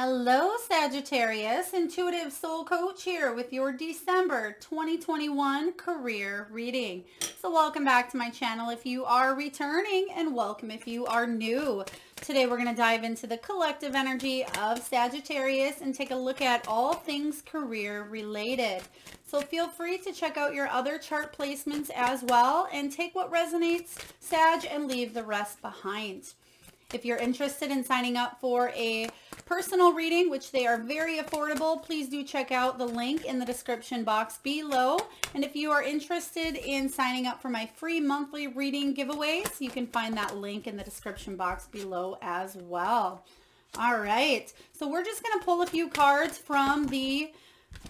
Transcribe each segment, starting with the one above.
Hello Sagittarius, Intuitive Soul Coach here with your December 2021 career reading. So welcome back to my channel if you are returning, and welcome if you are new. Today we're going to dive into the collective energy of Sagittarius and take a look at all things career related. So feel free to check out your other chart placements as well and take what resonates, Sag, and leave the rest behind. If you're interested in signing up for a personal reading, which they are very affordable, please do check out the link in the description box below. And if you are interested in signing up for my free monthly reading giveaways, you can find that link in the description box below as well. All right, so we're just going to pull a few cards from the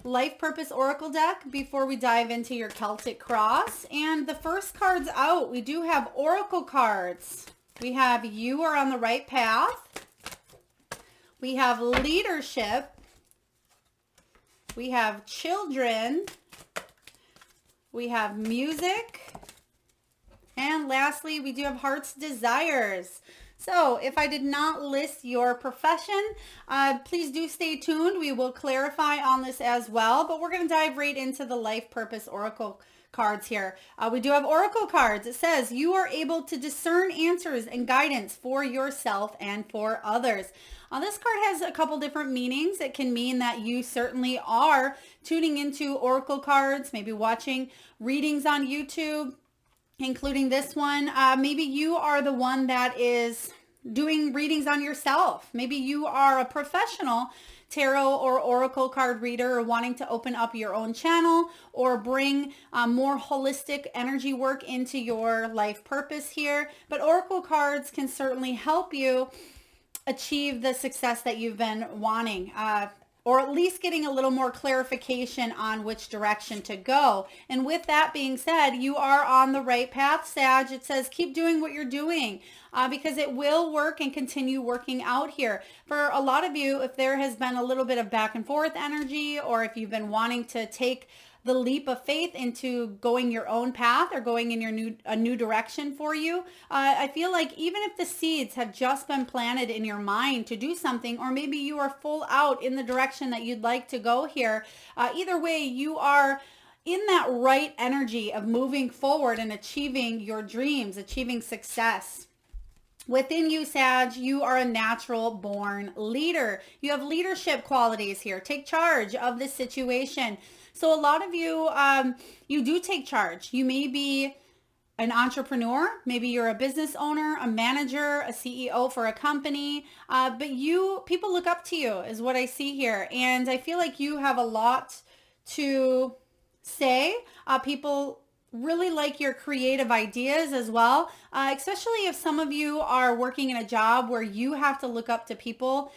Life Purpose Oracle deck before we dive into your Celtic Cross. And the first cards out, we do have Oracle cards. We have You Are on the Right Path. We have Leadership. We have Children. We have Music. And lastly, we do have Heart's Desires. So if I did not list your profession, please do stay tuned. We will clarify on this as well, but we're going to dive right into the Life Purpose Oracle cards here. We do have Oracle cards. It says you are able to discern answers and guidance for yourself and for others. This card has a couple different meanings. It can mean that you certainly are tuning into Oracle cards, maybe watching readings on YouTube, including this one. Maybe you are the one that is doing readings on yourself. Maybe you are a professional tarot or oracle card reader or wanting to open up your own channel or bring more holistic energy work into your life purpose here. But oracle cards can certainly help you achieve the success that you've been wanting, or at least getting a little more clarification on which direction to go. And with that being said, you are on the right path, Sag. It says keep doing what you're doing because it will work and continue working out here. For a lot of you, if there has been a little bit of back and forth energy, or if you've been wanting to take the leap of faith into going your own path or going in a new direction for you, I feel like even if the seeds have just been planted in your mind to do something, or maybe you are full out in the direction that you'd like to go here, either way, you are in that right energy of moving forward and achieving your dreams, achieving success. Within you, Sag, you are a natural born leader. You have leadership qualities here. Take charge of this situation. So a lot of you, you do take charge. You may be an entrepreneur. Maybe you're a business owner, a manager, a CEO for a company. But people look up to you is what I see here. And I feel like you have a lot to say. People really like your creative ideas as well, especially if some of you are working in a job where you have to look up to people.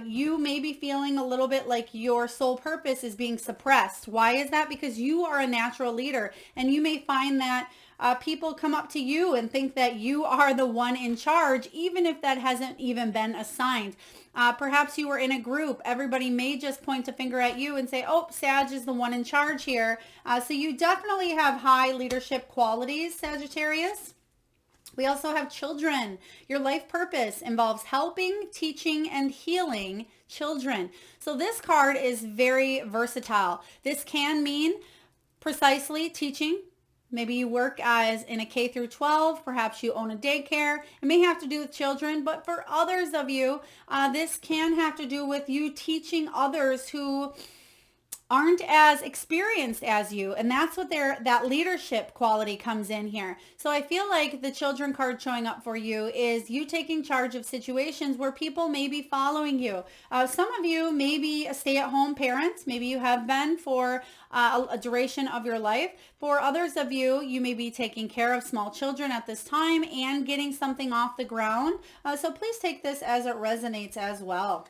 You may be feeling a little bit like your sole purpose is being suppressed. Why is that? Because you are a natural leader, and you may find that people come up to you and think that you are the one in charge, even if that hasn't even been assigned. Perhaps you were in a group. Everybody may just point a finger at you and say, oh, Sag is the one in charge here. So you definitely have high leadership qualities, Sagittarius. We also have children. Your life purpose involves helping, teaching, and healing children. So this card is very versatile. This can mean precisely teaching. Maybe you work as in a K through 12, perhaps you own a daycare. It may have to do with children, but for others of you, this can have to do with you teaching others who aren't as experienced as you, and that's what that leadership quality comes in here. So I feel like the children card showing up for you is you taking charge of situations where people may be following you. Some of you may be a stay-at-home parent. Maybe you have been for a duration of your life. For others of you, you may be taking care of small children at this time and getting something off the ground. So please take this as it resonates as well.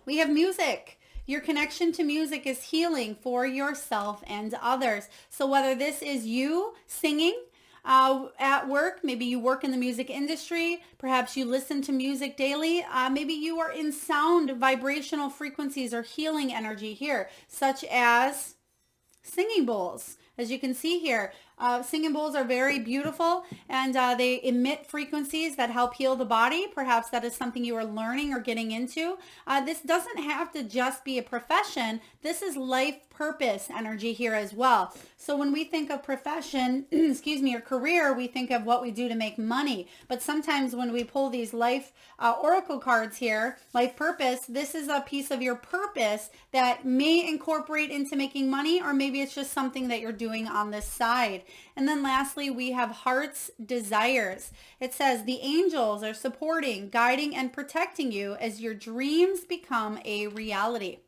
We have music. Your connection to music is healing for yourself and others. So whether this is you singing at work, maybe you work in the music industry, perhaps you listen to music daily, maybe you are in sound vibrational frequencies or healing energy here, such as singing bowls. As you can see here, Singing bowls are very beautiful, and they emit frequencies that help heal the body. Perhaps that is something you are learning or getting into. This doesn't have to just be a profession. This is life purpose energy here as well. So when we think of profession, excuse me, or career, we think of what we do to make money. But sometimes when we pull these life oracle cards here, life purpose, this is a piece of your purpose that may incorporate into making money, or maybe it's just something that you're doing on this side. And then lastly, we have heart's desires. It says the angels are supporting, guiding, and protecting you as your dreams become a reality.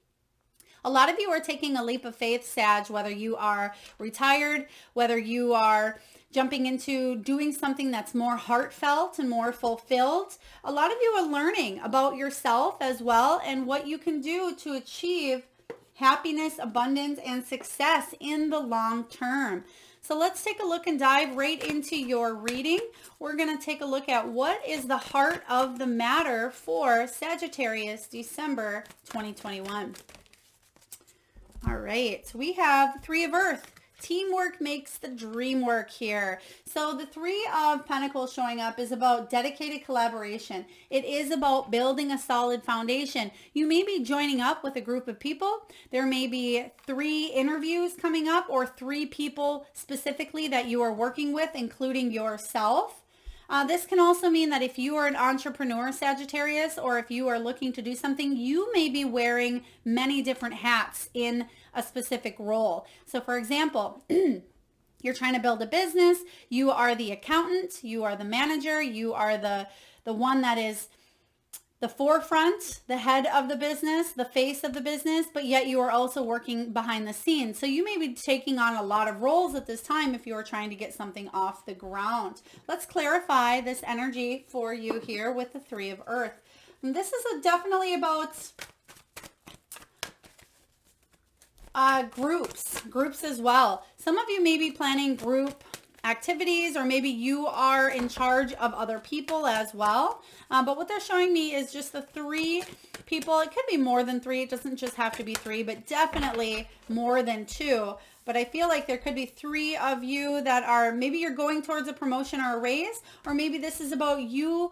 A lot of you are taking a leap of faith, Sag, whether you are retired, whether you are jumping into doing something that's more heartfelt and more fulfilled. A lot of you are learning about yourself as well and what you can do to achieve happiness, abundance, and success in the long term. So let's take a look and dive right into your reading. We're going to take a look at what is the heart of the matter for Sagittarius, December 2021. All right, we have Three of Earth. Teamwork makes the dream work here. So the Three of Pentacles showing up is about dedicated collaboration. It is about building a solid foundation. You may be joining up with a group of people. There may be 3 interviews coming up, or 3 people specifically that you are working with, including yourself. This can also mean that if you are an entrepreneur, Sagittarius, or if you are looking to do something, you may be wearing many different hats in a specific role. So for example, you're trying to build a business, you are the accountant, you are the manager, you are the one that is the forefront, the head of the business, the face of the business, but yet you are also working behind the scenes. So you may be taking on a lot of roles at this time if you are trying to get something off the ground. Let's clarify this energy for you here with the Three of Earth. And this is definitely about groups as well. Some of you may be planning group activities, or maybe you are in charge of other people as well. But what they're showing me is just the 3 people. It could be more than 3. It doesn't just have to be 3, but definitely more than 2. But I feel like there could be 3 of you that are, maybe you're going towards a promotion or a raise, or maybe this is about you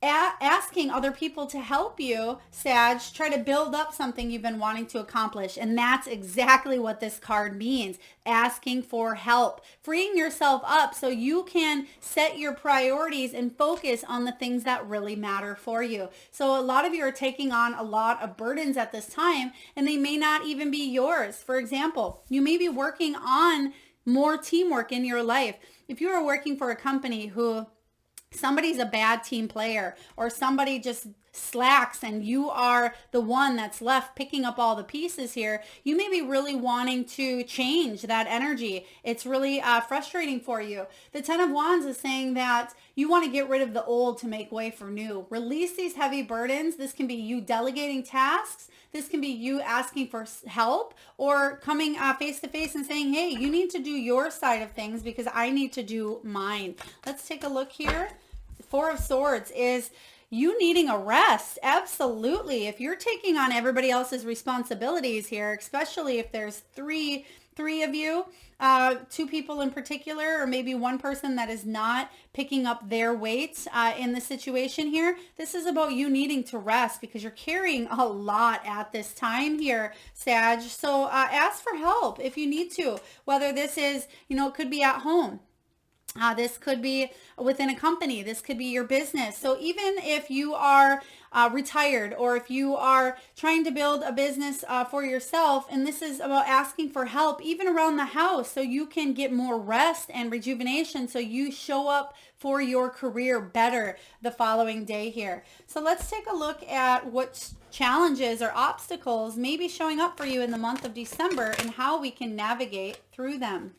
asking other people to help you, Sag, try to build up something you've been wanting to accomplish. And that's exactly what this card means. Asking for help, freeing yourself up so you can set your priorities and focus on the things that really matter for you. So a lot of you are taking on a lot of burdens at this time, and they may not even be yours. For example, you may be working on more teamwork in your life. If you are working for a company who somebody's a bad team player, or somebody just slacks and you are the one that's left picking up all the pieces here, you may be really wanting to change that energy. It's really frustrating for you. The 10 of Wands is saying that you want to get rid of the old to make way for new. Release these heavy burdens. This can be you delegating tasks. This can be you asking for help, or coming face to face and saying, hey, you need to do your side of things because I need to do mine. Let's take a look here. The 4 of Swords is you needing a rest. Absolutely. If you're taking on everybody else's responsibilities here, especially if there's three of you, 2 people in particular, or maybe one person that is not picking up their weight in the situation here, this is about you needing to rest because you're carrying a lot at this time here, Sag. So ask for help if you need to, whether this is, it could be at home. This could be within a company. This could be your business. So even if you are retired, or if you are trying to build a business for yourself, and this is about asking for help, even around the house, so you can get more rest and rejuvenation, so you show up for your career better the following day here. So let's take a look at what challenges or obstacles may be showing up for you in the month of December and how we can navigate through them.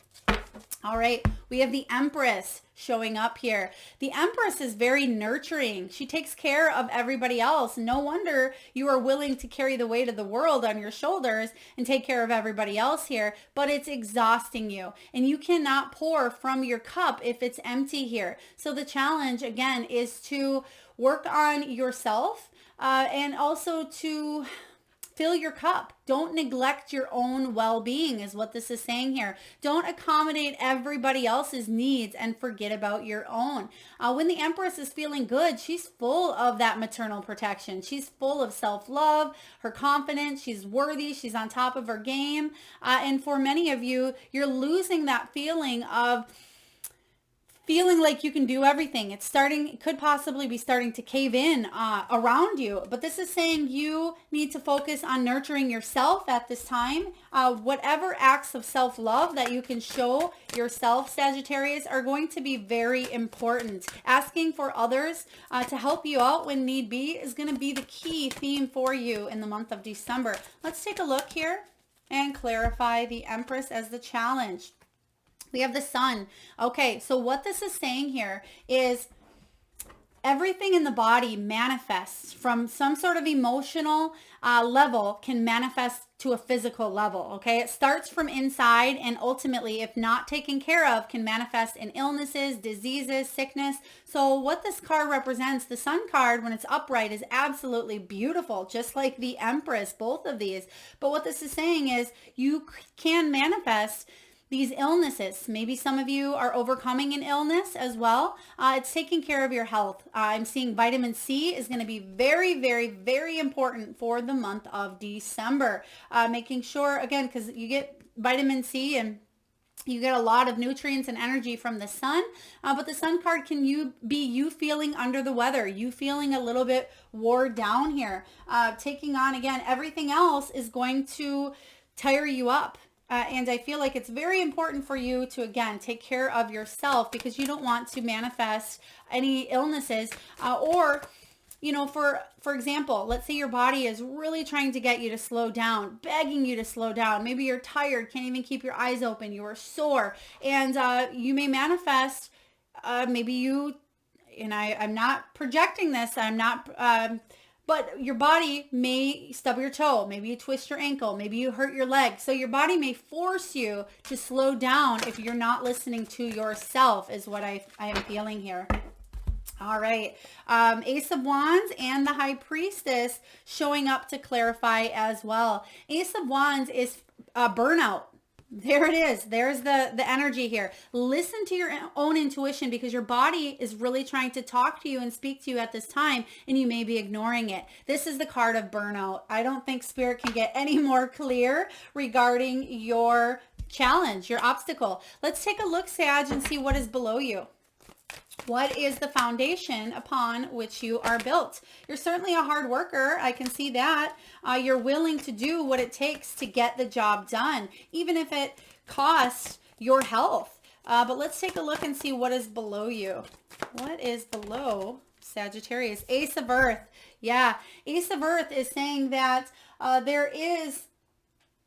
All right, we have the Empress showing up here. The Empress is very nurturing. She takes care of everybody else. No wonder you are willing to carry the weight of the world on your shoulders and take care of everybody else here, but it's exhausting you, and you cannot pour from your cup if it's empty here. So the challenge, again, is to work on yourself and also to fill your cup. Don't neglect your own well-being is what this is saying here. Don't accommodate everybody else's needs and forget about your own. When the Empress is feeling good, she's full of that maternal protection. She's full of self-love, her confidence, she's worthy, she's on top of her game. And for many of you, you're losing that feeling of feeling like you can do everything. It could possibly be starting to cave in around you. But this is saying you need to focus on nurturing yourself at this time. Whatever acts of self-love that you can show yourself, Sagittarius, are going to be very important. Asking for others to help you out when need be is going to be the key theme for you in the month of December. Let's take a look here and clarify the Empress as the challenge. We have the Sun. Okay, so what this is saying here is everything in the body manifests from some sort of emotional level, can manifest to a physical level. Okay, it starts from inside and ultimately, if not taken care of, can manifest in illnesses, diseases, sickness. So what this card represents, the Sun card, when it's upright, is absolutely beautiful, just like the Empress, both of these. But what this is saying is you can manifest these illnesses. Maybe some of you are overcoming an illness as well. It's taking care of your health. I'm seeing vitamin C is going to be very, very, very important for the month of December. Making sure, again, because you get vitamin C and you get a lot of nutrients and energy from the sun, but the Sun card can be you feeling under the weather, you feeling a little bit wore down here. Taking on, again, everything else is going to tire you up. And I feel like it's very important for you to, again, take care of yourself because you don't want to manifest any illnesses or, you know, for example, let's say your body is really trying to get you to slow down, begging you to slow down. Maybe you're tired, can't even keep your eyes open, you are sore, and you may manifest, maybe you, and I'm not projecting this, I'm not, but your body may stub your toe. Maybe you twist your ankle. Maybe you hurt your leg. So your body may force you to slow down if you're not listening to yourself is what I am feeling here. All right. Ace of Wands and the High Priestess showing up to clarify as well. Ace of Wands is burnout. There it is. There's the energy here. Listen to your own intuition because your body is really trying to talk to you and speak to you at this time, and you may be ignoring it. This is the card of burnout. I don't think Spirit can get any more clear regarding your challenge, your obstacle. Let's take a look, Sag, and see what is below you. What is the foundation upon which you are built? You're certainly a hard worker. I can see that. You're willing to do what it takes to get the job done, even if it costs your health. But let's take a look and see what is below you. What is below Sagittarius? Ace of Earth. Yeah, Ace of Earth is saying that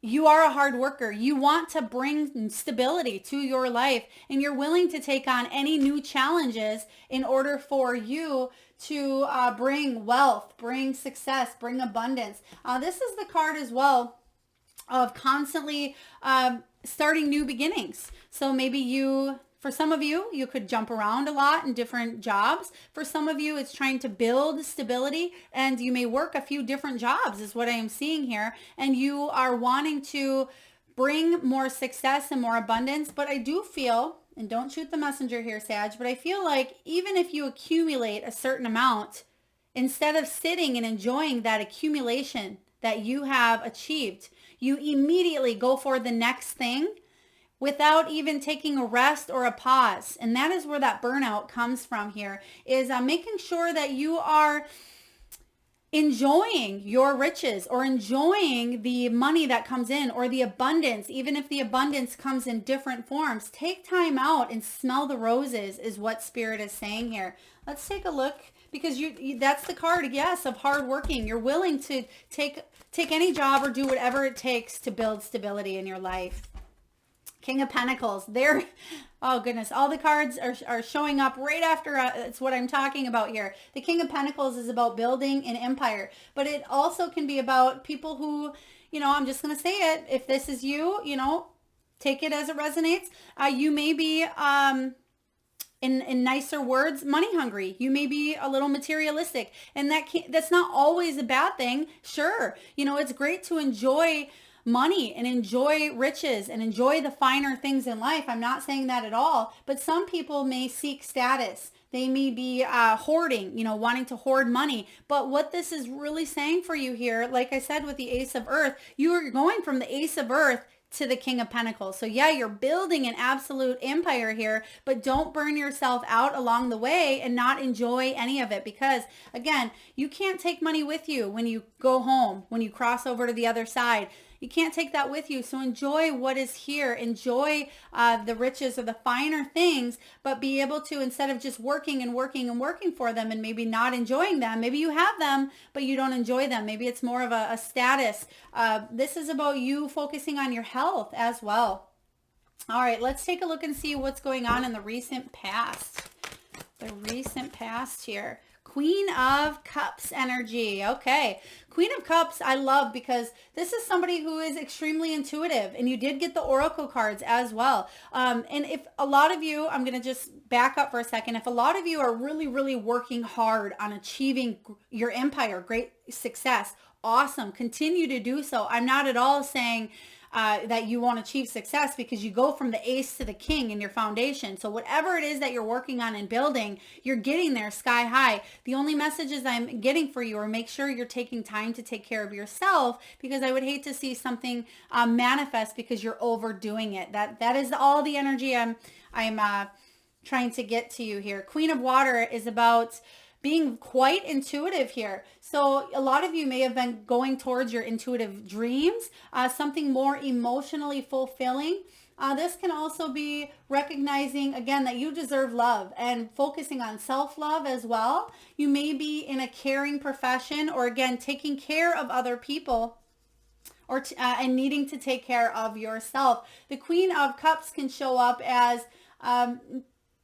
you are a hard worker. You want to bring stability to your life, and you're willing to take on any new challenges in order for you to bring wealth, bring success, bring abundance. This is the card as well of constantly starting new beginnings. So maybe for some of you, you could jump around a lot in different jobs. For some of you, it's trying to build stability, and you may work a few different jobs is what I am seeing here. And you are wanting to bring more success and more abundance. But I do feel, and don't shoot the messenger here, Sag, but I feel like even if you accumulate a certain amount, instead of sitting and enjoying that accumulation that you have achieved, you immediately go for the next thing without even taking a rest or a pause. And that is where that burnout comes from here, is making sure that you are enjoying your riches or enjoying the money that comes in or the abundance, even if the abundance comes in different forms. Take time out and smell the roses is what Spirit is saying here. Let's take a look, because that's the card, yes, of hard working. You're willing to take any job or do whatever it takes to build stability in your life. King of Pentacles. There, oh goodness, all the cards are showing up right after it's what I'm talking about here. The King of Pentacles is about building an empire, but it also can be about people who, I'm just going to say it. If this is you, take it as it resonates. You may be in nicer words, money hungry. You may be a little materialistic, and that's not always a bad thing. Sure, it's great to enjoy money and enjoy riches and enjoy the finer things in life. I'm not saying that at all, but some people may seek status. They may be hoarding, wanting to hoard money. But what this is really saying for you here, like I said with the Ace of Earth, you are going from the Ace of Earth to the King of Pentacles. So yeah, you're building an absolute empire here, but don't burn yourself out along the way and not enjoy any of it, because again, you can't take money with you when you go home, when you cross over to the other side. You can't take that with you. So enjoy what is here. Enjoy the riches or the finer things, but be able to, instead of just working and working and working for them and maybe not enjoying them, maybe you have them, but you don't enjoy them. Maybe it's more of a status. This is about you focusing on your health as well. All right, let's take a look and see what's going on in the recent past. The recent past here. Queen of Cups energy. Okay. Queen of Cups, I love, because this is somebody who is extremely intuitive, and you did get the Oracle cards as well. And if a lot of you, I'm going to just back up for a second. If a lot of you are really, really working hard on achieving your empire, great success, awesome. Continue to do so. I'm not at all saying that you won't achieve success, because you go from the Ace to the King in your foundation. So whatever it is that you're working on and building, you're getting there sky high. The only messages I'm getting for you are make sure you're taking time to take care of yourself, because I would hate to see something manifest because you're overdoing it. That is all the energy I'm trying to get to you here. Queen of Water is about being quite intuitive here. So a lot of you may have been going towards your intuitive dreams, something more emotionally fulfilling. This can also be recognizing, again, that you deserve love and focusing on self-love as well. You may be in a caring profession, or again, taking care of other people, or and needing to take care of yourself. The Queen of Cups can show up as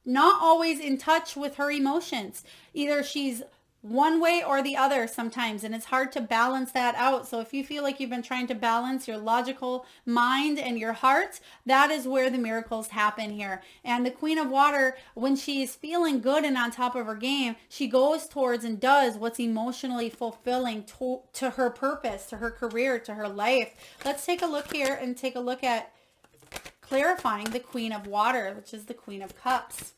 not always in touch with her emotions. Either she's one way or the other sometimes, and it's hard to balance that out. So if you feel like you've been trying to balance your logical mind and your heart, that is where the miracles happen here. And the Queen of Water, when she's feeling good and on top of her game, she goes towards and does what's emotionally fulfilling to her purpose, to her career, to her life. Let's take a look here and take a look at clarifying the Queen of Water, which is the Queen of Cups.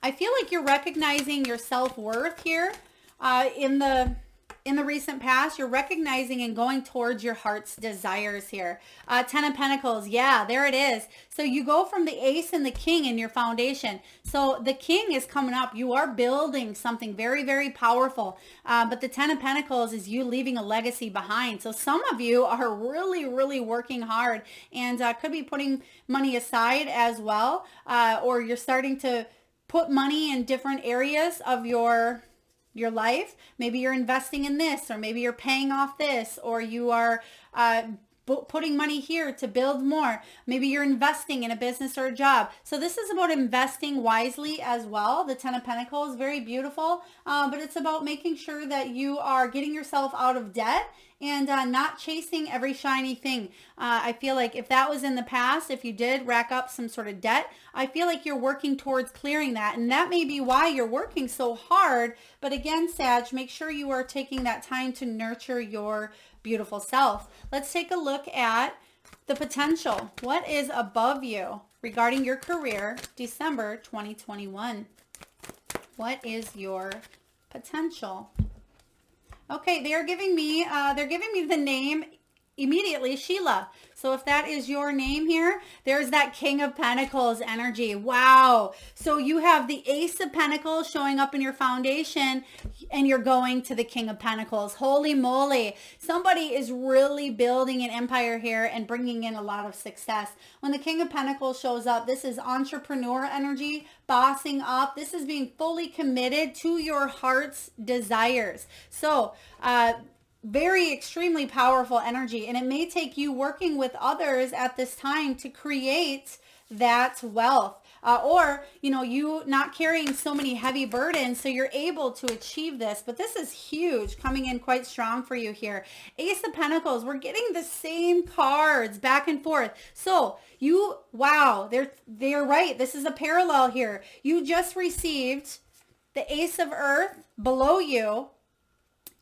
I feel like you're recognizing your self-worth here in the recent past. You're recognizing and going towards your heart's desires here. Ten of Pentacles. Yeah, there it is. So you go from the Ace and the King in your foundation. So the King is coming up. You are building something very, very powerful. But the Ten of Pentacles is you leaving a legacy behind. So some of you are really, really working hard, and could be putting money aside as well. Or you're starting to put money in different areas of your life. Maybe you're investing in this, or maybe you're paying off this, or you are putting money here to build more. Maybe you're investing in a business or a job. So this is about investing wisely as well. The Ten of Pentacles, very beautiful, but it's about making sure that you are getting yourself out of debt and not chasing every shiny thing. I feel like if that was in the past, if you did rack up some sort of debt, I feel like you're working towards clearing that. And that may be why you're working so hard. But again, Sag, make sure you are taking that time to nurture your beautiful self. Let's take a look at the potential. What is above you regarding your career, December 2021? What is your potential? Okay, they're giving me the name immediately, Sheila. So if that is your name here, there's that King of Pentacles energy. Wow. So you have the Ace of Pentacles showing up in your foundation, and you're going to the King of Pentacles. Holy moly. Somebody is really building an empire here and bringing in a lot of success. When the King of Pentacles shows up, this is entrepreneur energy, bossing up. This is being fully committed to your heart's desires. So, very extremely powerful energy, and it may take you working with others at this time to create that wealth. or, you know, you not carrying so many heavy burdens, so you're able to achieve this. But this is huge, coming in quite strong for you here. Ace of Pentacles, we're getting the same cards back and forth. So you, wow, they're right. This is a parallel here. You just received the Ace of Earth below you,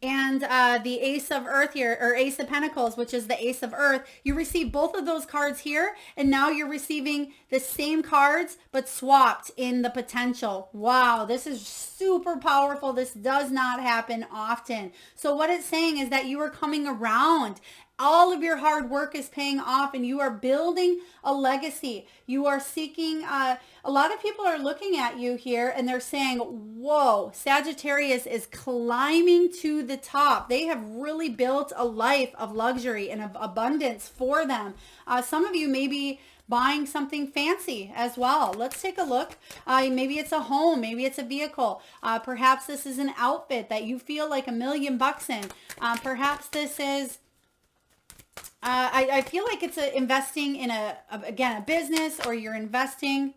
and the Ace of Earth here, or Ace of Pentacles, which is the Ace of Earth. You receive both of those cards here, and now you're receiving the same cards, but swapped in the potential. Wow, this is super powerful. This does not happen often. So what it's saying is that you are coming around. All of your hard work is paying off, and you are building a legacy. You are seeking, a lot of people are looking at you here and they're saying, whoa, Sagittarius is climbing to the top. They have really built a life of luxury and of abundance for them. Some of you may be buying something fancy as well. Let's take a look. Maybe it's a home, maybe it's a vehicle. Perhaps this is an outfit that you feel like $1,000,000 in. Perhaps this is, I feel like it's investing in again, a business, or you're investing.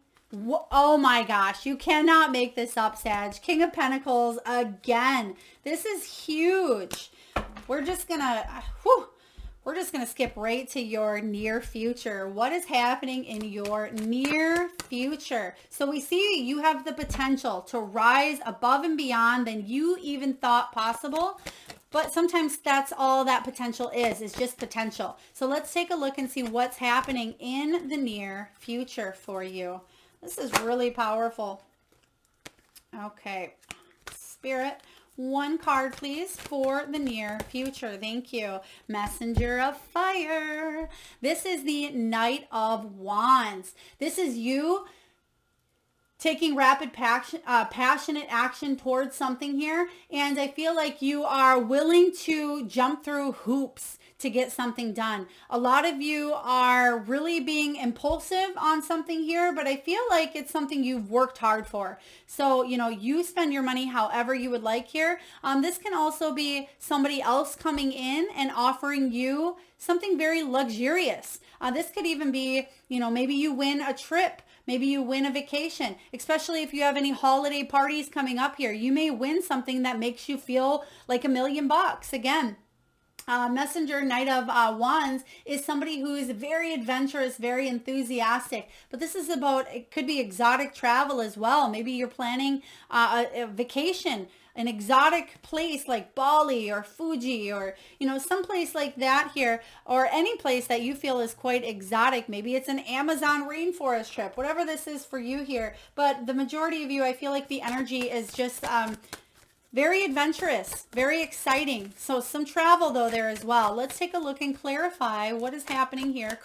Oh my gosh, you cannot make this up, Sag. King of Pentacles again. This is huge. We're just gonna skip right to your near future. What is happening in your near future? So we see you have the potential to rise above and beyond than you even thought possible. But sometimes that's all that potential is just potential. So let's take a look and see what's happening in the near future for you. This is really powerful. Okay, Spirit, one card, please, for the near future. Thank you. Messenger of Fire. This is the Knight of Wands. This is you taking rapid passionate action towards something here. And I feel like you are willing to jump through hoops to get something done. A lot of you are really being impulsive on something here, but I feel like it's something you've worked hard for. So, you know, you spend your money however you would like here. This can also be somebody else coming in and offering you something very luxurious. This could even be, you know, maybe you win a trip. Maybe you win a vacation, especially if you have any holiday parties coming up here. You may win something that makes you feel like $1,000,000. Again, Messenger Knight of Wands is somebody who is very adventurous, very enthusiastic. But this is about, it could be exotic travel as well. Maybe you're planning a vacation, an exotic place like Bali or Fuji, or, you know, someplace like that here, or any place that you feel is quite exotic. Maybe it's an Amazon rainforest trip, whatever this is for you here. But the majority of you, I feel like the energy is just very adventurous, very exciting. So some travel though there as well. Let's take a look and clarify what is happening here.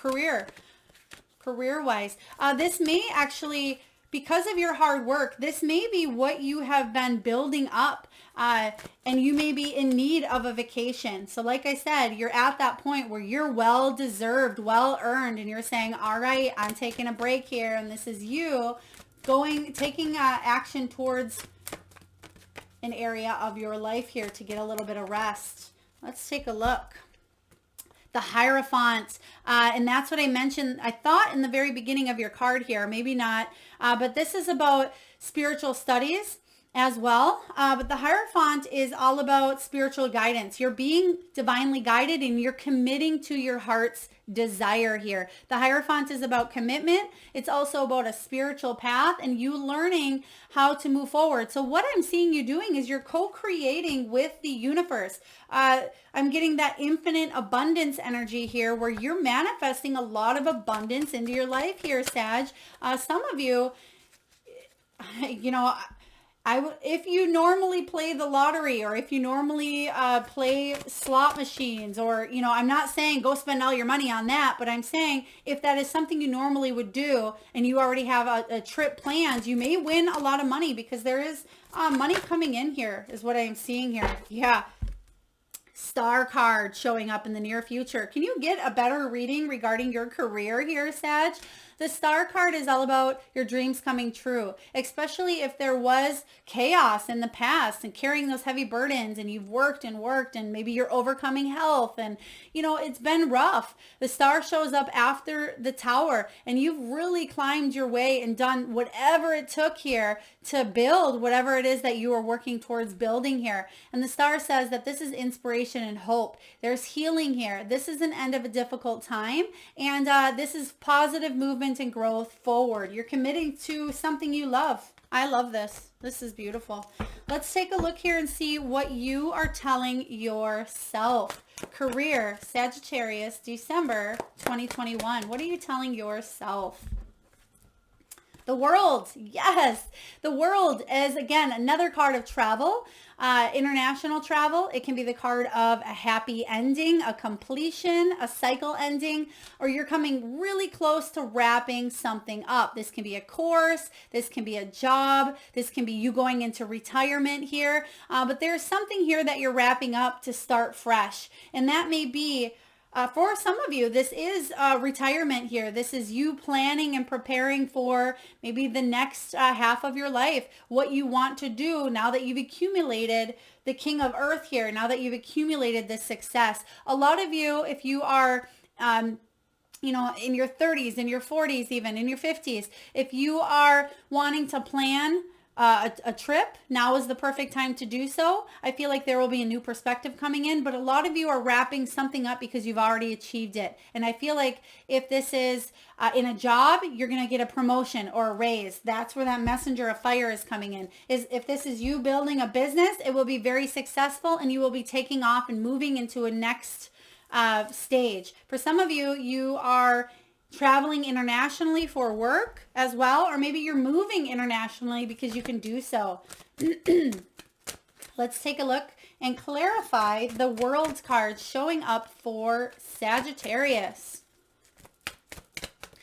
Career-wise. This may actually, because of your hard work, this may be what you have been building up, and you may be in need of a vacation. So like I said, you're at that point where you're well-deserved, well-earned, and you're saying, all right, I'm taking a break here, and this is you taking action towards an area of your life here to get a little bit of rest. Let's take a look. The Hierophant, and that's what I mentioned, I thought in the very beginning of your card here, maybe not, but this is about spiritual studies as well. But the Hierophant is all about spiritual guidance. You're being divinely guided and you're committing to your heart's desire here. The Hierophant is about commitment. It's also about a spiritual path and you learning how to move forward. So what I'm seeing you doing is you're co-creating with the universe. I'm getting that infinite abundance energy here where you're manifesting a lot of abundance into your life here, Sag. Some of you, you know, if you normally play the lottery, or if you normally play slot machines, or, you know, I'm not saying go spend all your money on that, but I'm saying if that is something you normally would do and you already have a trip planned, you may win a lot of money because there is money coming in here is what I am seeing here. Yeah. Star card showing up in the near future. Can you get a better reading regarding your career here, Sag? The star card is all about your dreams coming true, especially if there was chaos in the past and carrying those heavy burdens and you've worked and maybe you're overcoming health and, you know, it's been rough. The star shows up after the tower and you've really climbed your way and done whatever it took here to build whatever it is that you are working towards building here. And the star says that this is inspiration and hope. There's healing here. This is an end of a difficult time, and this is positive movement and growth forward. You're committing to something you love. I love this. This is beautiful. Let's take a look here and see what you are telling yourself. Career, Sagittarius, December 2021. What are you telling yourself? The World, yes. The World is, again, another card of travel, international travel. It can be the card of a happy ending, a completion, a cycle ending, or you're coming really close to wrapping something up. This can be a course. This can be a job. This can be you going into retirement here. But there's something here that you're wrapping up to start fresh. And that may be for some of you, this is retirement here. This is you planning and preparing for maybe the next half of your life, what you want to do now that you've accumulated the King of Earth here, now that you've accumulated this success. A lot of you, if you are you know, in your 30s, in your 40s, even in your 50s, if you are wanting to plan a trip, now is the perfect time to do so. I feel like there will be a new perspective coming in, but a lot of you are wrapping something up because you've already achieved it. And I feel like if this is in a job, you're going to get a promotion or a raise. That's where that messenger of fire is coming in. Is if this is you building a business, it will be very successful and you will be taking off and moving into a next stage. For some of you, you are traveling internationally for work as well, or maybe you're moving internationally because you can do so. Let's take a look and clarify the World card showing up for Sagittarius.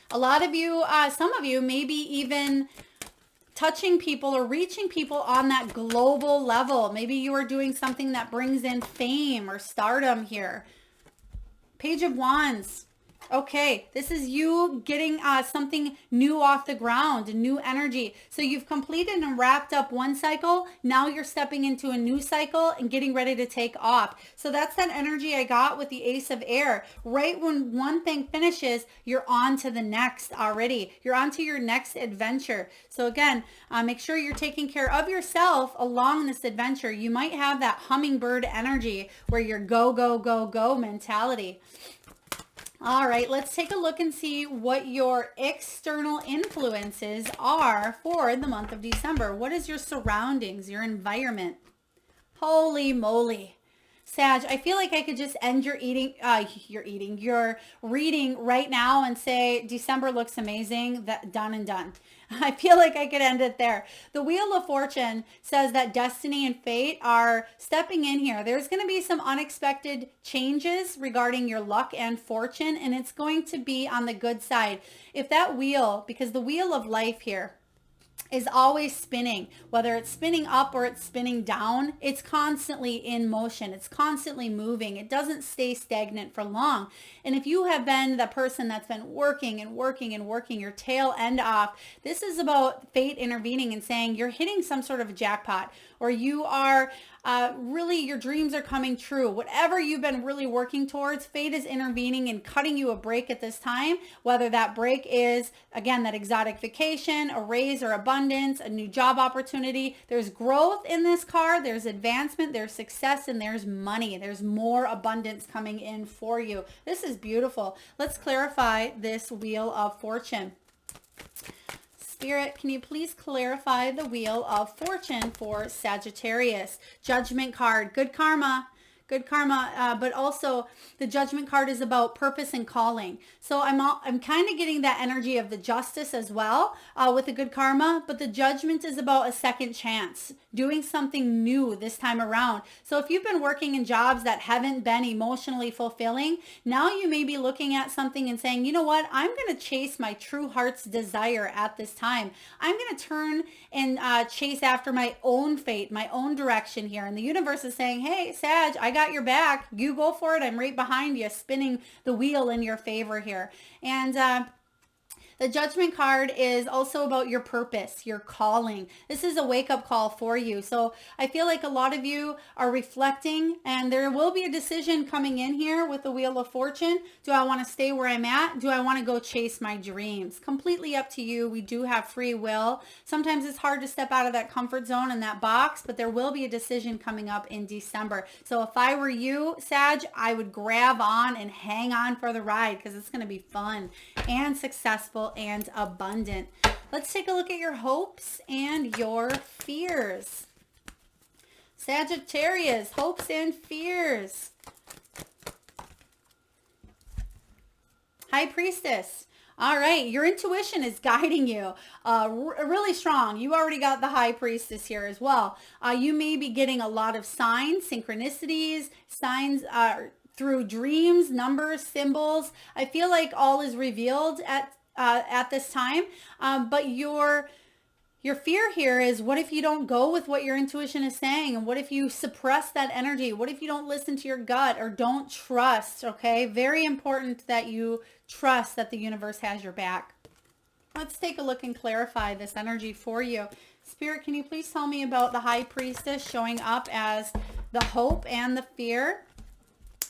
A lot of you, some of you, maybe even touching people or reaching people on that global level. Maybe you are doing something that brings in fame or stardom here. Page of Wands. Okay, this is you getting something new off the ground, a new energy. So you've completed and wrapped up one cycle. Now you're stepping into a new cycle and getting ready to take off. So that's that energy I got with the Ace of Air. Right when one thing finishes, you're on to the next already. You're on to your next adventure. So again, make sure you're taking care of yourself along this adventure. You might have that hummingbird energy where you're go, go, go, go mentality. All right, let's take a look and see what your external influences are for the month of December. What is your surroundings, your environment? Holy moly. Sag, I feel like I could just end your reading right now and say December looks amazing, that done and done. I feel like I could end it there. The Wheel of Fortune says that destiny and fate are stepping in here. There's going to be some unexpected changes regarding your luck and fortune, and it's going to be on the good side. If that wheel, because the wheel of life here is always spinning, whether it's spinning up or it's spinning down, it's constantly in motion. It's constantly moving. It doesn't stay stagnant for long. And if you have been the person that's been working and working and working your tail end off, this is about fate intervening and saying you're hitting some sort of a jackpot, or you are really, your dreams are coming true. Whatever you've been really working towards, fate is intervening and cutting you a break at this time, whether that break is, again, that exotic vacation, a raise or abundance, a new job opportunity. There's growth in this card. There's advancement, there's success, and there's money. There's more abundance coming in for you. This is beautiful. Let's clarify this Wheel of Fortune. Spirit, can you please clarify the Wheel of Fortune for Sagittarius? Judgment card, good karma, but also the Judgment card is about purpose and calling. So I'm kind of getting that energy of the Justice as well with the good karma, but the Judgment is about a second chance, doing something new this time around. So if you've been working in jobs that haven't been emotionally fulfilling, now you may be looking at something and saying, you know what, I'm going to chase my true heart's desire at this time. I'm going to turn and chase after my own fate, my own direction here. And the universe is saying, hey, Sag, I got got your back. You go for it. I'm right behind you, spinning the wheel in your favor here. And the Judgment card is also about your purpose, your calling. This is a wake-up call for you. So I feel like a lot of you are reflecting, and there will be a decision coming in here with the Wheel of Fortune. Do I want to stay where I'm at? Do I want to go chase my dreams? Completely up to you. We do have free will. Sometimes it's hard to step out of that comfort zone and that box, but there will be a decision coming up in December. So if I were you, Sag, I would grab on and hang on for the ride, because it's going to be fun and successful and abundant. Let's take a look at your hopes and your fears. Sagittarius, hopes and fears. High Priestess. All right, your intuition is guiding you really strong. You already got the High Priestess here as well. You may be getting a lot of signs, synchronicities, signs through dreams, numbers, symbols. I feel like all is revealed at this time, but your fear here is, what if you don't go with what your intuition is saying? And what if you suppress that energy? What if you don't listen to your gut or don't trust? Okay, very important that you trust that the universe has your back. Let's take a look and clarify this energy for you. Spirit, can you please tell me about the High Priestess showing up as the hope and the fear?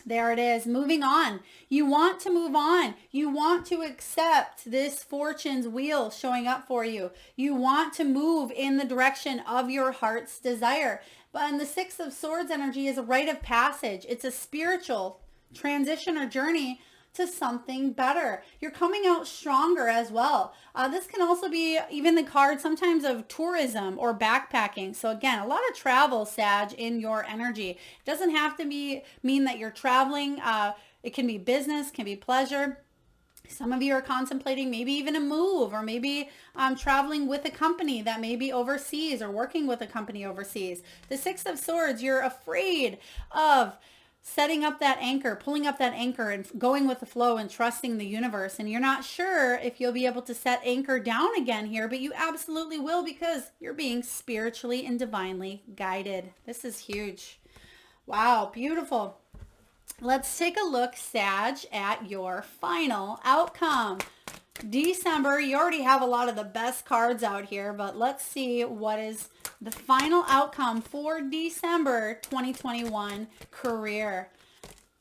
There it is. Moving on. You want to move on. You want to accept this fortune's wheel showing up for you. You want to move in the direction of your heart's desire. But in the Six of Swords energy is a rite of passage. It's a spiritual transition or journey to something better. You're coming out stronger as well. This can also be even the card sometimes of tourism or backpacking. So again, a lot of travel, Sag, in your energy. It doesn't have to mean that you're traveling. It can be business, can be pleasure. Some of you are contemplating maybe even a move, or maybe traveling with a company that may be overseas, or working with a company overseas. The Six of Swords, you're afraid of setting up that anchor, pulling up that anchor and going with the flow and trusting the universe. And you're not sure if you'll be able to set anchor down again here, but you absolutely will, because you're being spiritually and divinely guided. This is huge. Wow, beautiful. Let's take a look, Sag, at your final outcome. December, you already have a lot of the best cards out here, but let's see what is the final outcome for December 2021 career.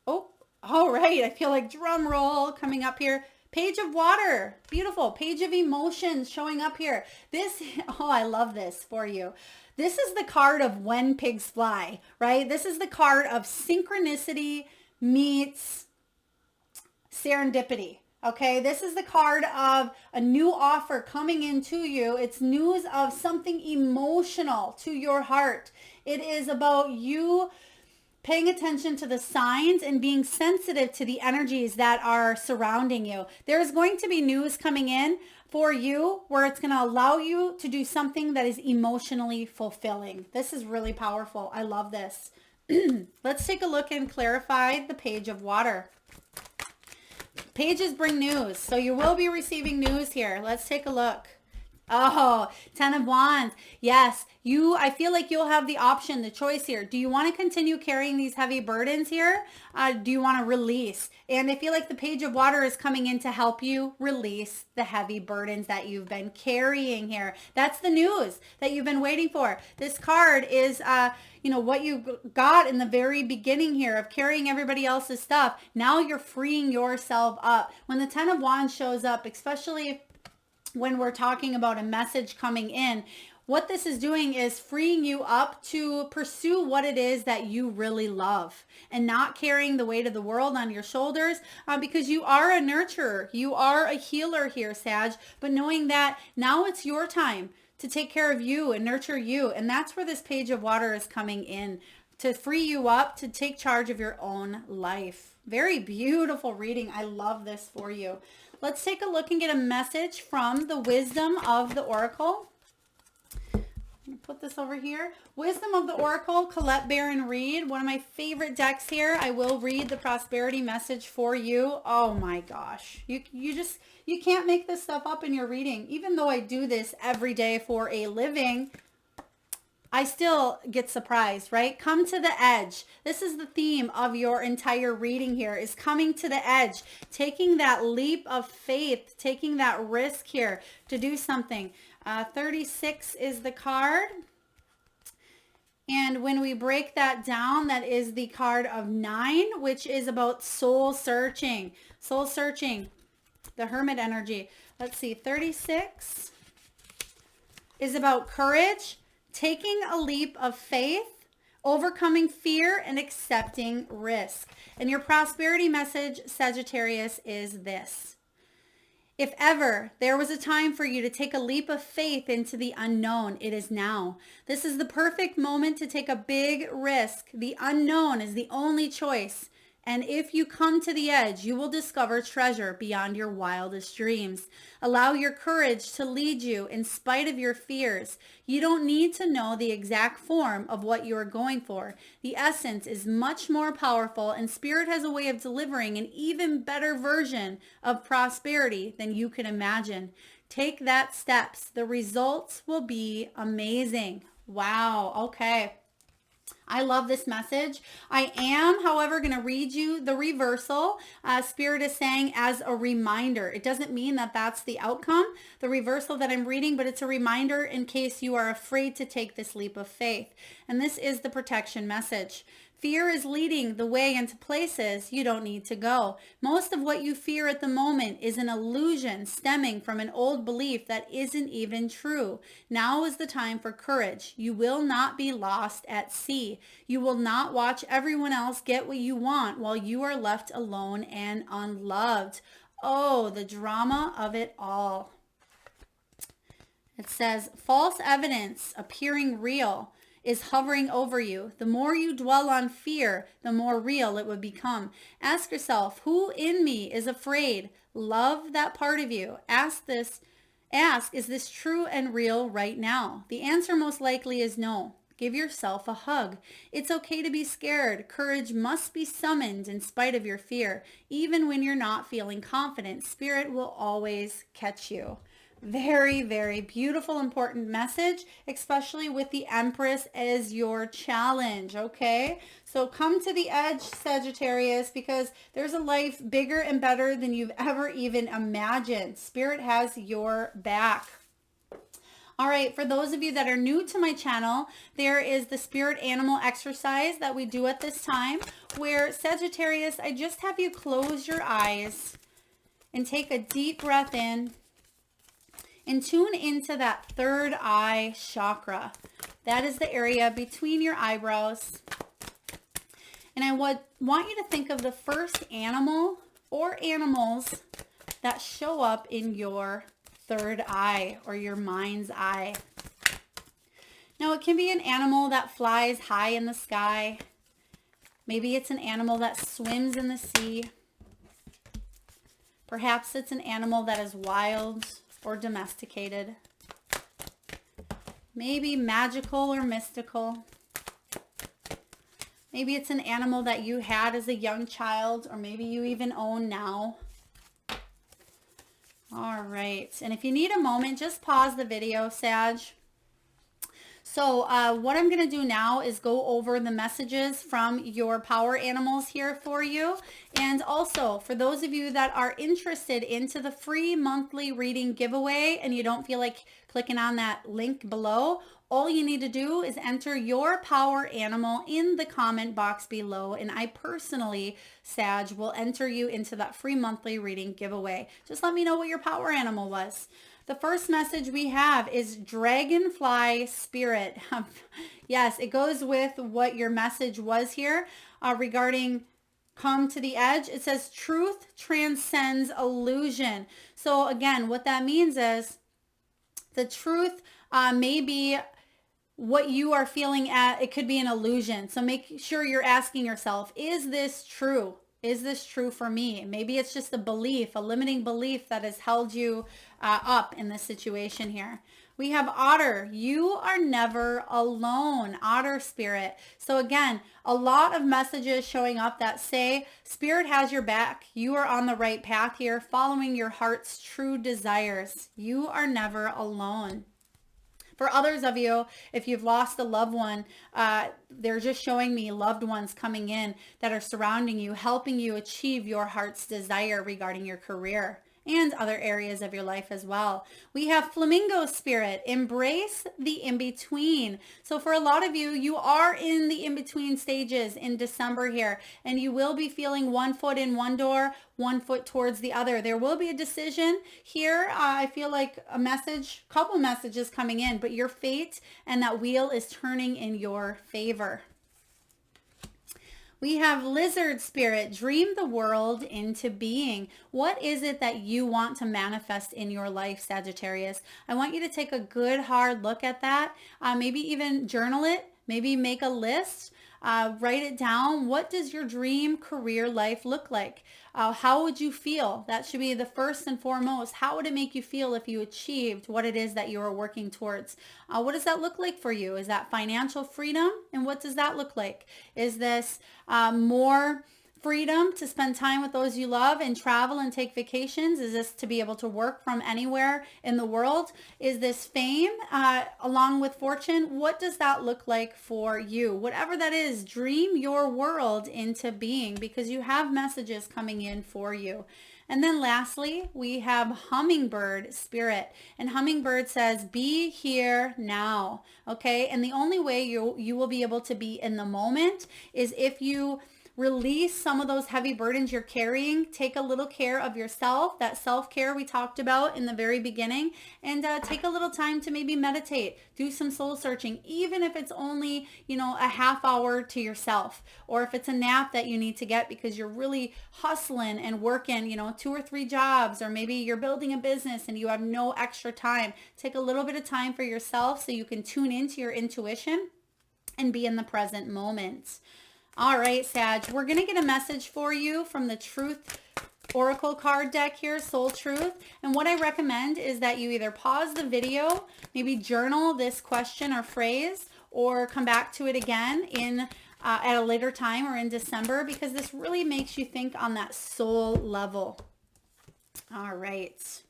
Oh, all right. I feel like drum roll coming up here. Page of Water. Beautiful. Page of Emotions showing up here. I love this for you. This is the card of When Pigs Fly, right? This is the card of synchronicity meets serendipity. Okay, this is the card of a new offer coming into you. It's news of something emotional to your heart. It is about you paying attention to the signs and being sensitive to the energies that are surrounding you. There's going to be news coming in for you where it's going to allow you to do something that is emotionally fulfilling. This is really powerful. I love this. Let's take a look and clarify the Page of Water. Pages bring news, so you will be receiving news here. Let's take a look. Oh, 10 of Wands. Yes, I feel like you'll have the option, the choice here. Do you want to continue carrying these heavy burdens here? Do you want to release? And I feel like the Page of Water is coming in to help you release the heavy burdens that you've been carrying here. That's the news that you've been waiting for. This card is, what you got in the very beginning here of carrying everybody else's stuff. Now you're freeing yourself up. When the 10 of Wands shows up, especially when we're talking about a message coming in, what this is doing is freeing you up to pursue what it is that you really love, and not carrying the weight of the world on your shoulders, because you are a nurturer. You are a healer here, Sag, but knowing that now it's your time to take care of you and nurture you. And that's where this Page of Water is coming in, to free you up to take charge of your own life. Very beautiful reading. I love this for you. Let's take a look and get a message from the Wisdom of the Oracle. I'm going to put this over here. Wisdom of the Oracle, Collette Baron-Reid, one of my favorite decks here. I will read the prosperity message for you. Oh my gosh. You can't make this stuff up in your reading. Even though I do this every day for a living, I still get surprised, right? Come to the edge. This is the theme of your entire reading here, is coming to the edge, taking that leap of faith, taking that risk here to do something. 36 is the card. And when we break that down, that is the card of 9, which is about soul searching. Soul searching, the Hermit energy. Let's see, 36 is about courage, taking a leap of faith, overcoming fear, and accepting risk. And your prosperity message, Sagittarius, is this. If ever there was a time for you to take a leap of faith into the unknown, it is now. This is the perfect moment to take a big risk. The unknown is the only choice. And if you come to the edge, you will discover treasure beyond your wildest dreams. Allow your courage to lead you in spite of your fears. You don't need to know the exact form of what you are going for. The essence is much more powerful, and Spirit has a way of delivering an even better version of prosperity than you can imagine. Take that steps. The results will be amazing. Wow. Okay. I love this message. I am, however, going to read you the reversal. Spirit is saying as a reminder. It doesn't mean that that's the outcome, the reversal that I'm reading, but it's a reminder in case you are afraid to take this leap of faith. And this is the protection message. Fear is leading the way into places you don't need to go. Most of what you fear at the moment is an illusion stemming from an old belief that isn't even true. Now is the time for courage. You will not be lost at sea. You will not watch everyone else get what you want while you are left alone and unloved. Oh, the drama of it all. It says, false evidence appearing real is hovering over you. The more you dwell on fear, the more real it would become. Ask yourself, who in me is afraid? Love that part of you. Ask, is this true and real right now? The answer most likely is no. Give yourself a hug. It's okay to be scared. Courage must be summoned in spite of your fear. Even when you're not feeling confident, Spirit will always catch you. Very, very beautiful, important message, especially with the Empress as your challenge, okay? So come to the edge, Sagittarius, because there's a life bigger and better than you've ever even imagined. Spirit has your back. All right, for those of you that are new to my channel, there is the spirit animal exercise that we do at this time, where Sagittarius, I just have you close your eyes and take a deep breath in. And tune into that third eye chakra. That is the area between your eyebrows. And I want you to think of the first animal or animals that show up in your third eye or your mind's eye. Now, it can be an animal that flies high in the sky. Maybe it's an animal that swims in the sea. Perhaps it's an animal that is wild or domesticated. Maybe magical or mystical. Maybe it's an animal that you had as a young child, or maybe you even own now. All right, and if you need a moment, just pause the video, Sag. So what I'm going to do now is go over the messages from your power animals here for you. And also for those of you that are interested into the free monthly reading giveaway and you don't feel like clicking on that link below, all you need to do is enter your power animal in the comment box below. And I personally, Sag, will enter you into that free monthly reading giveaway. Just let me know what your power animal was. The first message we have is Dragonfly Spirit. Yes, it goes with what your message was here regarding come to the edge. It says truth transcends illusion. So again, what that means is the truth may be what you are feeling at. It could be an illusion. So make sure you're asking yourself, is this true? Is this true for me? Maybe it's just a belief, a limiting belief that has held you up in this situation here. We have Otter. You are never alone. Otter Spirit. So again, a lot of messages showing up that say Spirit has your back. You are on the right path here, following your heart's true desires. You are never alone. For others of you, if you've lost a loved one, they're just showing me loved ones coming in that are surrounding you, helping you achieve your heart's desire regarding your career and other areas of your life as well. We have flamingo spirit, embrace the in-between. So for a lot of you, you are in the in-between stages in December here, and you will be feeling one foot in one door, one foot towards the other. There will be a decision here. I feel like couple messages coming in, but your fate and that wheel is turning in your favor. We have lizard spirit, dream the world into being. What is it that you want to manifest in your life, Sagittarius? I want you to take a good hard look at that. Maybe even journal it. Maybe make a list. Write it down. What does your dream career life look like? How would you feel? That should be the first and foremost. How would it make you feel if you achieved what it is that you are working towards? What does that look like for you? Is that financial freedom? And what does that look like? Is this more freedom to spend time with those you love and travel and take vacations? Is this to be able to work from anywhere in the world? Is this fame along with fortune? What does that look like for you? Whatever that is, dream your world into being, because you have messages coming in for you. And then lastly, we have hummingbird spirit, and hummingbird says, be here now. Okay. And the only way you will be able to be in the moment is if you release some of those heavy burdens you're carrying. Take a little care of yourself, that self-care we talked about in the very beginning, and take a little time to maybe meditate, do some soul searching, even if it's only, a half hour to yourself, or if it's a nap that you need to get because you're really hustling and working, 2 or 3 jobs, or maybe you're building a business and you have no extra time. Take a little bit of time for yourself so you can tune into your intuition and be in the present moment. All right, Sag, we're going to get a message for you from the Truth Oracle card deck here, Soul Truth. And what I recommend is that you either pause the video, maybe journal this question or phrase, or come back to it again at a later time or in December, because this really makes you think on that soul level. All right.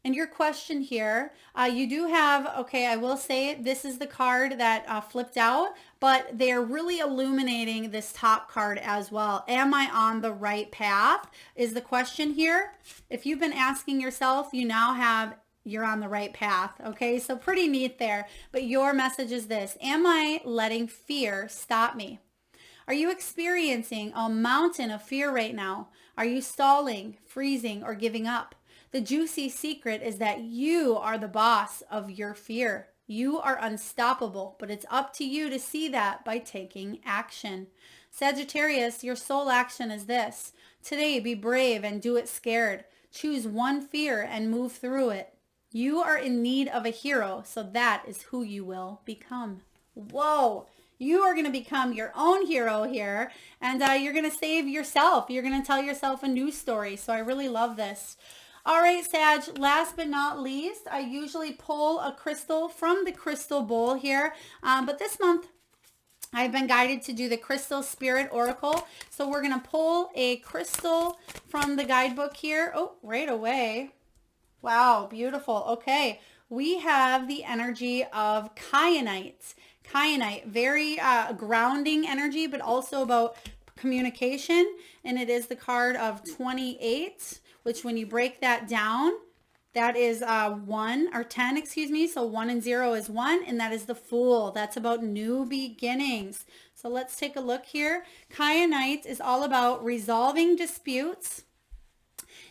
And your question here, you do have, I will say this is the card that flipped out, but they're really illuminating this top card as well. Am I on the right path is the question here. If you've been asking yourself, you're on the right path. Okay, so pretty neat there. But your message is this: am I letting fear stop me? Are you experiencing a mountain of fear right now? Are you stalling, freezing, or giving up? The juicy secret is that you are the boss of your fear. You are unstoppable, but it's up to you to see that by taking action. Sagittarius, your soul action is this. Today, be brave and do it scared. Choose one fear and move through it. You are in need of a hero, so that is who you will become. Whoa! You are going to become your own hero here, and you're going to save yourself. You're going to tell yourself a new story, so I really love this. All right, Sag, last but not least, I usually pull a crystal from the crystal bowl here, but this month I've been guided to do the Crystal Spirit Oracle. So we're going to pull a crystal from the guidebook here. Oh, right away. Wow, beautiful. Okay, we have the energy of kyanite. Kyanite, very grounding energy, but also about communication, and it is the card of 28. Which when you break that down, that is 1 or 10, excuse me. So 1 and 0 is 1, and that is the Fool. That's about new beginnings. So let's take a look here. Kyanite is all about resolving disputes.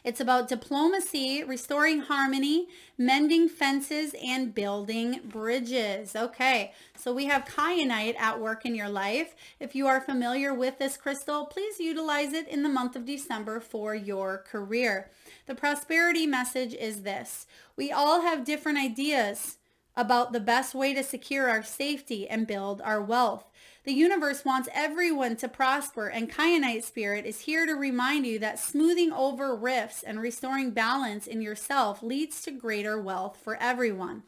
It's about diplomacy, restoring harmony, mending fences, and building bridges. Okay, so we have kyanite at work in your life. If you are familiar with this crystal, please utilize it in the month of December for your career. The prosperity message is this: we all have different ideas about the best way to secure our safety and build our wealth. The universe wants everyone to prosper, and Kyanite Spirit is here to remind you that smoothing over rifts and restoring balance in yourself leads to greater wealth for everyone.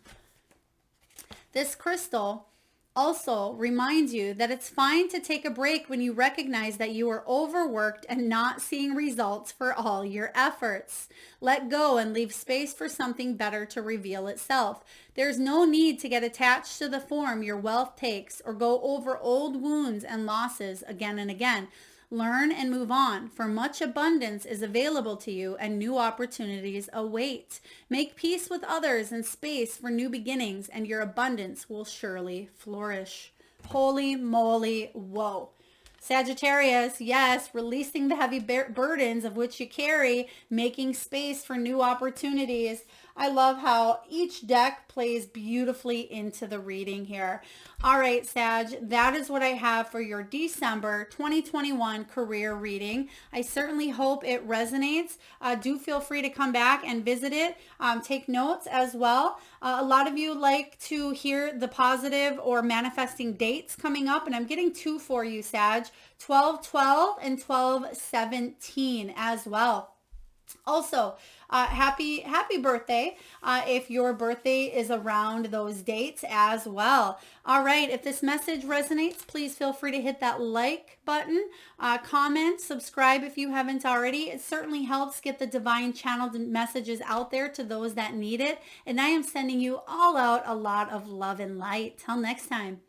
This crystal Also, reminds you that it's fine to take a break when you recognize that you are overworked and not seeing results for all your efforts. Let go and leave space for something better to reveal itself. There's no need to get attached to the form your wealth takes or go over old wounds and losses again and again. Learn and move on, for much abundance is available to you and new opportunities await. Make peace with others and space for new beginnings, and your abundance will surely flourish. Holy moly, whoa. Sagittarius, yes, releasing the heavy burdens of which you carry, making space for new opportunities. I love how each deck plays beautifully into the reading here. All right, Sag, that is what I have for your December 2021 career reading. I certainly hope it resonates. Do feel free to come back and visit it. Take notes as well. A lot of you like to hear the positive or manifesting dates coming up, and I'm getting two for you, Sag. 12/12 and 12/17 as well. Also, happy birthday if your birthday is around those dates as well. All right, if this message resonates, please feel free to hit that like button, comment, subscribe if you haven't already. It certainly helps get the divine channeled messages out there to those that need it. And I am sending you all out a lot of love and light. Till next time.